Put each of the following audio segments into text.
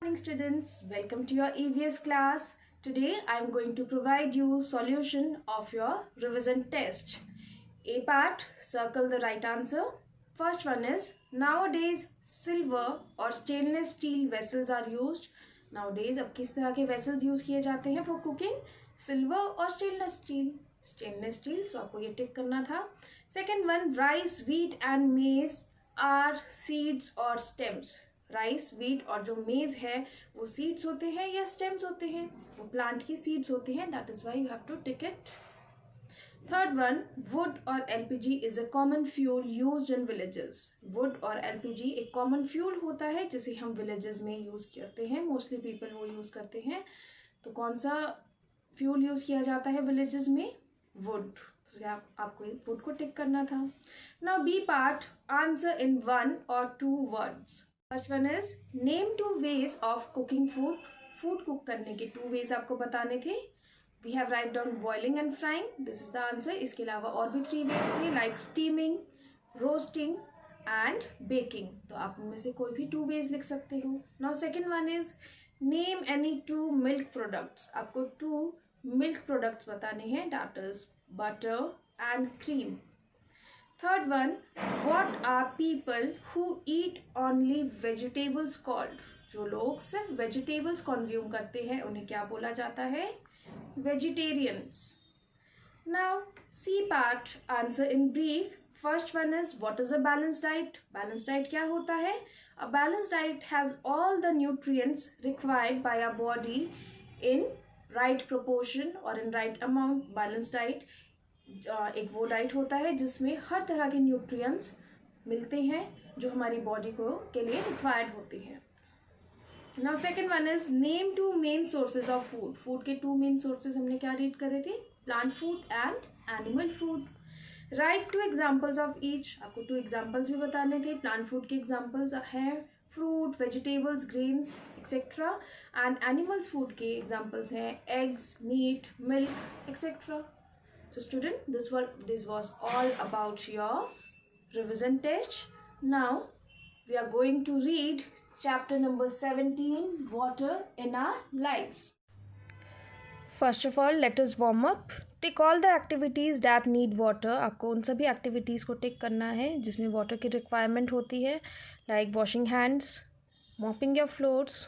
Morning students, welcome to your EVS class. Today I am going to provide you solution of your revision test. A part, circle the right answer. First one is, nowadays silver or stainless steel vessels are used. Nowadays अब किस तरह के vessels use किए जाते हैं for cooking? Silver और stainless steel. Stainless steel, so आपको ये टिक करना था. Second one, rice, wheat and maize are seeds or stems. Rice, wheat और जो मेज है वो सीड्स होते हैं या स्टेम्स होते हैं? वो प्लांट की सीड्स होते हैं. That is why you have to tick it. Third one, wood और LPG is a common fuel used in villages. Wood और एलपीजी एक कॉमन फ्यूल होता है जिसे हम विलेजेस में यूज करते हैं. मोस्टली पीपल वो यूज करते हैं. तो कौन सा फ्यूल यूज किया जाता है विलेजेस में? वुड. आपको वुड को टिक करना था. Now B part, answer in 1 or 2 words. First one is, name 2 ways of cooking food. Food cook करने के 2 ways आपको बताने थे. We have write down boiling and frying. This is the answer. इसके अलावा और भी 3 ways थे, like steaming, roasting and baking. तो आप उनमें से कोई भी 2 ways लिख सकते हो. Now second one is, name any 2 milk products. आपको 2 मिल्क प्रोडक्ट्स बताने हैं. That is butter and cream. Third one, what are people who eat only vegetables called? जो लोग सिर्फ वेजिटेबल्स कंज्यूम करते हैं उन्हें क्या बोला जाता है? Vegetarians. Now C part, answer in brief. First one is, what is a balance diet. Balance diet क्या होता है? A balance diet has all the nutrients required by a body in right proportion और in right amount. Balance diet एक वो diet होता है जिसमें हर तरह के न्यूट्रिएंट्स मिलते हैं जो हमारी बॉडी को के लिए रिक्वायर्ड होते हैं. Now second one is, name 2 main sources of food. Food के 2 मेन सोर्सेज हमने क्या रीड करे थे? Plant food and animal food. Right 2 examples of each. आपको 2 एग्जाम्पल्स भी बताने थे. प्लांट फूड के एग्जाम्पल्स है fruit, vegetables, grains etcetera. And animals food के एग्जाम्पल्स हैं eggs, meat, milk etcetera. So student, this was all about your revision test. Now we are going to read chapter number 17, water in our lives. First of all, let us warm up. Tick all the activities that need water. आपको उन सभी activities को tick करना है जिसमें water की requirement होती है, like washing hands, mopping your floors,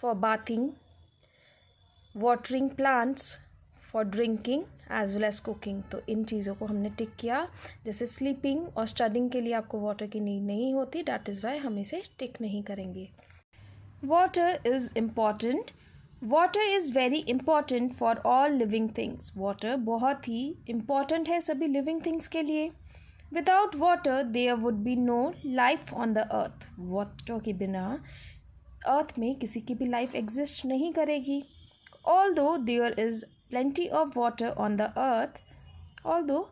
for bathing, watering plants, for drinking as well as cooking. तो इन चीज़ों को हमने टिक किया. जैसे स्लीपिंग और स्टडिंग के लिए आपको वाटर की नीड नहीं होती. डैट इज़ वाई हम इसे टिक नहीं करेंगे. Water is important. Water is very important for all living things. Water बहुत ही इम्पॉर्टेंट है सभी लिविंग थिंग्स के लिए. Without water there would be no life on the earth. Water के बिना अर्थ में किसी की भी लाइफ एग्जिस्ट नहीं करेगी. Although there is plenty of water on the earth, although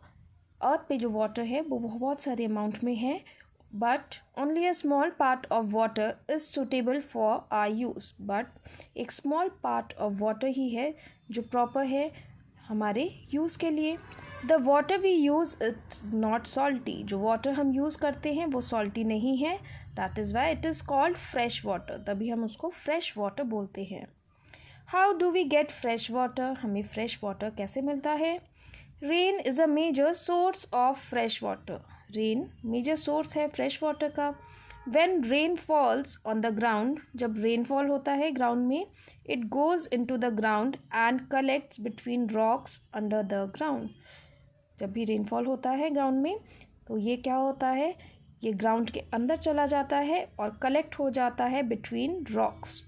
earth पे जो water है वो बहुत सारे amount में है, but only a small part of water is suitable for our use. but एक small part of water ही है जो proper है हमारे use के लिए. the water we use is not salty. जो water हम use करते हैं वो salty नहीं है. that is why it is called fresh water. तभी हम उसको fresh water बोलते हैं. How do we get fresh water. हमें फ्रेश वाटर कैसे मिलता है? Rain is a major source of fresh water. Rain major source है फ्रेश वाटर का. When rain falls on the ground. जब रेनफॉल होता है ग्राउंड में, it goes into the ground and collects between rocks under the ground. जब भी rainfall होता है ग्राउंड में तो ये क्या होता है, ये ग्राउंड के अंदर चला जाता है और कलेक्ट हो जाता है between rocks.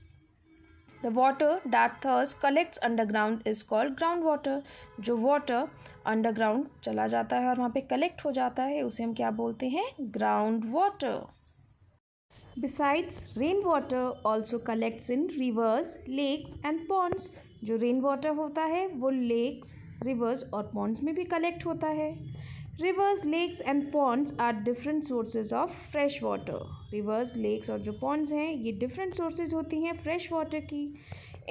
The water that thus collects underground is called groundwater. जो water underground चला जाता है और वहाँ पे collect हो जाता है उसे हम क्या बोलते हैं? ground water. Besides, rainwater also collects in rivers, lakes and ponds. जो rainwater होता है वो lakes, rivers और ponds में भी collect होता है. Rivers, lakes and ponds are different sources of fresh water. Rivers, lakes और जो ponds हैं ये different sources होती हैं fresh water की.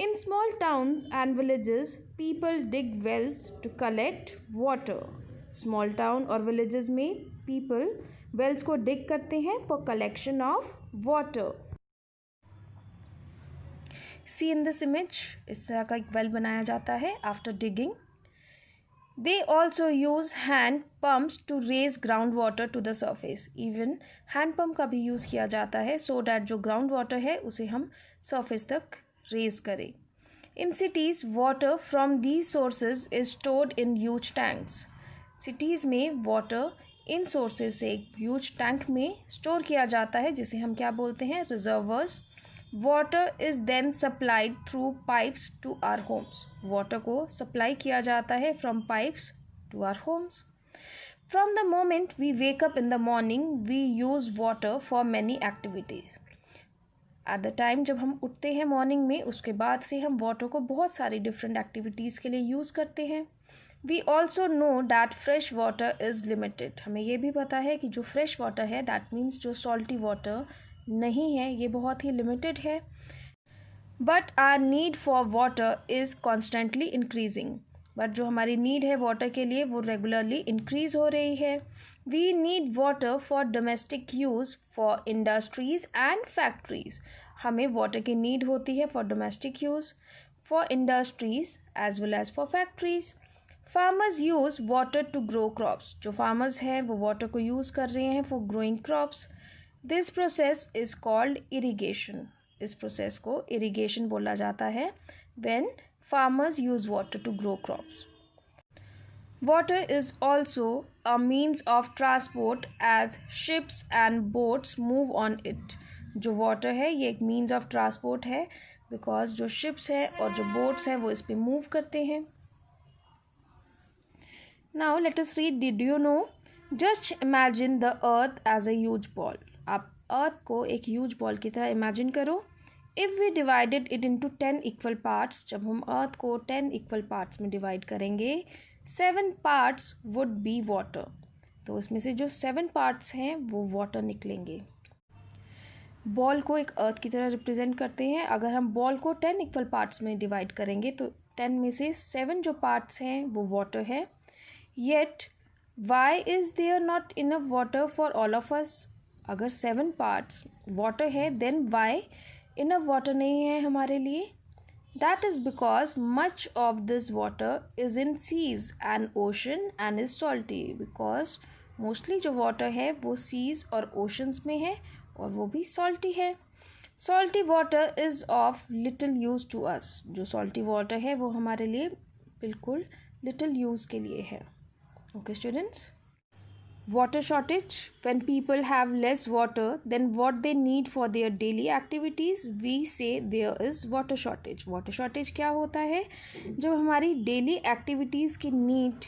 In small towns and villages, people dig wells to collect water. Small town और villages में people wells को dig करते हैं for collection of water. See in this image, इस तरह का एक वेल बनाया जाता है after digging. They also use hand pumps to raise ground water to the surface. Even hand pump का भी यूज़ किया जाता है सो डैट जो ग्राउंड वाटर है उसे हम सर्फेस तक रेज करें। In cities water from these sources is stored in huge tanks. Cities में वाटर इन सोर्सेज से एक ह्यूज टैंक में स्टोर किया जाता है जिसे हम क्या बोलते हैं, reservoirs. Water is then supplied through pipes to our homes. Water को सप्लाई किया जाता है from pipes to our homes. From the moment we wake up in the morning we use water for many activities. At the time जब हम उठते हैं morning में, उसके बाद से हम वाटर को बहुत सारी डिफरेंट एक्टिविटीज़ के लिए यूज़ करते हैं। We also know that fresh water is limited. हमें ये भी पता है कि जो फ्रेश वाटर है, दैट मीन्स जो सॉल्टी वाटर नहीं है, ये बहुत ही लिमिटेड है। But our need for water is constantly increasing. But जो हमारी नीड है वाटर के लिए वो रेगुलरली इंक्रीज़ हो रही है। We need water for domestic use, for industries and factories. हमें वाटर की नीड होती है for domestic use, for industries as well as for factories. Farmers use water to grow crops. जो फार्मर्स हैं वो वाटर को यूज़ कर रहे हैं for growing crops. This process is called irrigation. इस प्रोसेस को इरीगेशन बोला जाता है when farmers use water to grow crops. Water is also a means of transport as ships and boats move on it. जो water है ये एक means of transport है because जो ships है और जो boats है वो इस पे move करते हैं. Now let us read. Did you know? Just imagine the earth as a huge ball. आप earth को एक huge ball की तरह imagine करो. If we divided it into 10 equal parts, जब हम अर्थ को 10 इक्वल पार्ट्स में डिवाइड करेंगे, 7 पार्ट्स वुड बी वाटर। तो इसमें से जो 7 पार्ट्स हैं वो वाटर निकलेंगे। बॉल को एक अर्थ की तरह रिप्रेजेंट करते हैं। अगर हम बॉल को 10 इक्वल पार्ट्स में डिवाइड करेंगे तो 10 में से 7 जो पार्ट्स हैं वो वाटर है। Yet why is there not enough water for all of us. अगर 7 पार्ट्स वाटर है देन वाई इनफ वाटर नहीं है हमारे लिए। That is because much of this water is in seas and ocean and is salty. Because mostly जो water है वो seize और ओशंस में है और वो भी सॉल्टी है। Salty water is of little use to us. जो सॉल्टी वाटर है वो हमारे लिए बिल्कुल लिटिल यूज़ के लिए है। Okay students, water shortage, when people have less water than what they need for their daily activities, we say there is water shortage. water shortage क्या होता है? जब हमारी डेली एक्टिविटीज़ की नीड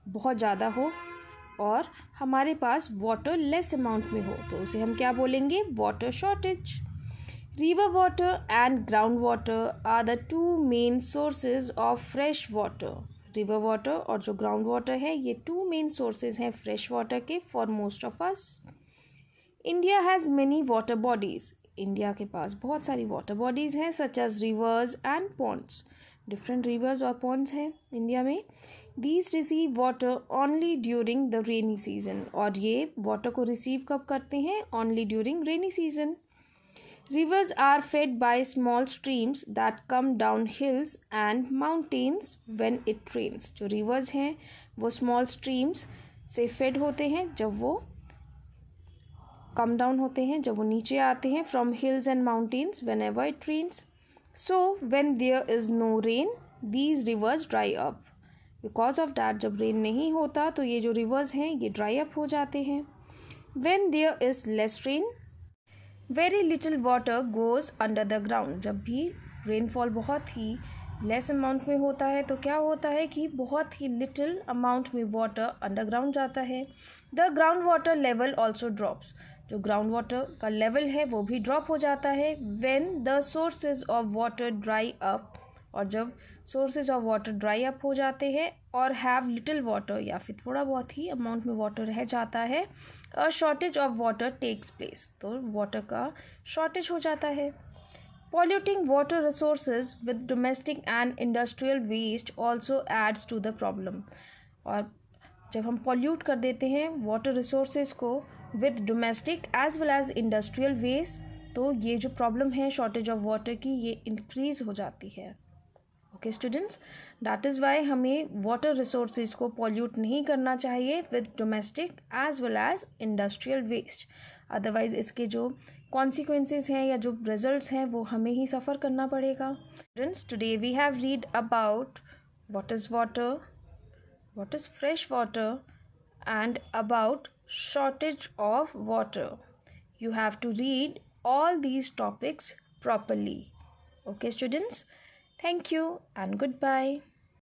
बहुत ज़्यादा हो और हमारे पास वाटर लेस अमाउंट में हो तो उसे हम क्या बोलेंगे? Water shortage. River water and ground water are the 2 main sources of fresh water. River water और जो ग्राउंड वाटर है ये 2 मेन सोर्सेज हैं फ्रेश वाटर के for most of us. India has many water bodies. India के पास बहुत सारी वाटर बॉडीज़ हैं such as rivers and ponds. Different rivers और पॉन्ड्स हैं इंडिया में। These receive water only during the rainy season. और ये वाटर को रिसीव कब करते हैं? Only during rainy season. Rivers are fed by small streams that come down hills and mountains when it rains. जो rivers हैं वो small streams से fed होते हैं जब वो come down होते हैं, जब वो नीचे आते हैं from hills and mountains whenever it rains. So when there is no rain, these rivers dry up. Because of that जब rain नहीं होता तो ये जो rivers हैं ये dry up हो जाते हैं. When there is less rain, very little water goes under the ground. जब भी रेनफॉल बहुत ही लेस अमाउंट में होता है तो क्या होता है कि बहुत ही लिटिल अमाउंट में वाटर अंडरग्राउंड जाता है। The ground water level also drops. जो ग्राउंड वाटर का लेवल है वो भी ड्रॉप हो जाता है when the sources of water dry up. और जब sources of water dry up हो जाते हैं और हैव लिटिल वाटर या फिर थोड़ा बहुत ही अमाउंट में वाटर रह जाता है, a shortage of water takes place. तो वाटर का शॉर्टेज हो जाता है। Polluting water resources with domestic and industrial waste also adds to the problem. और जब हम पॉल्यूट कर देते हैं वाटर रिसोर्सेज को with domestic as well as industrial waste तो ये जो प्रॉब्लम है शॉर्टेज ऑफ वाटर की, ये इंक्रीज़ हो जाती है. Okay students, that is why हमें वाटर रिसोर्सेज को पॉल्यूट नहीं करना चाहिए with domestic as well as industrial waste. Otherwise इसके जो कॉन्सिक्वेंसेज हैं या जो रिजल्ट्स हैं वो हमें ही सफ़र करना पड़ेगा. Students, today we have read about what is water, what is fresh water, and about shortage of water. You have to read all these topics properly. Okay students, thank you and goodbye.